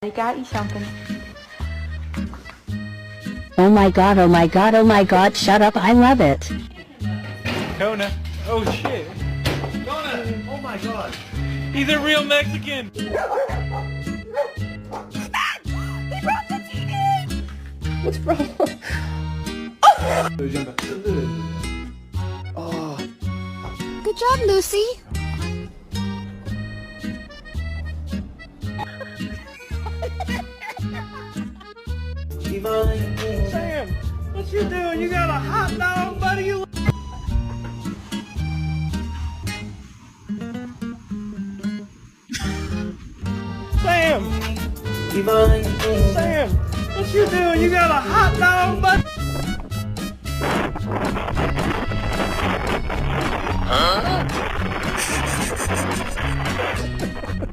I got you something. Oh my god, oh my god, oh my god, shut up, I love it. Kona. Oh shit. Kona! Oh my god! He's a real Mexican! What's wrong? Good job, Lucy. Sam! What you doing? You got a hot dog, buddy? You Sam! Sam! What you doing? You got a hot dog, buddy?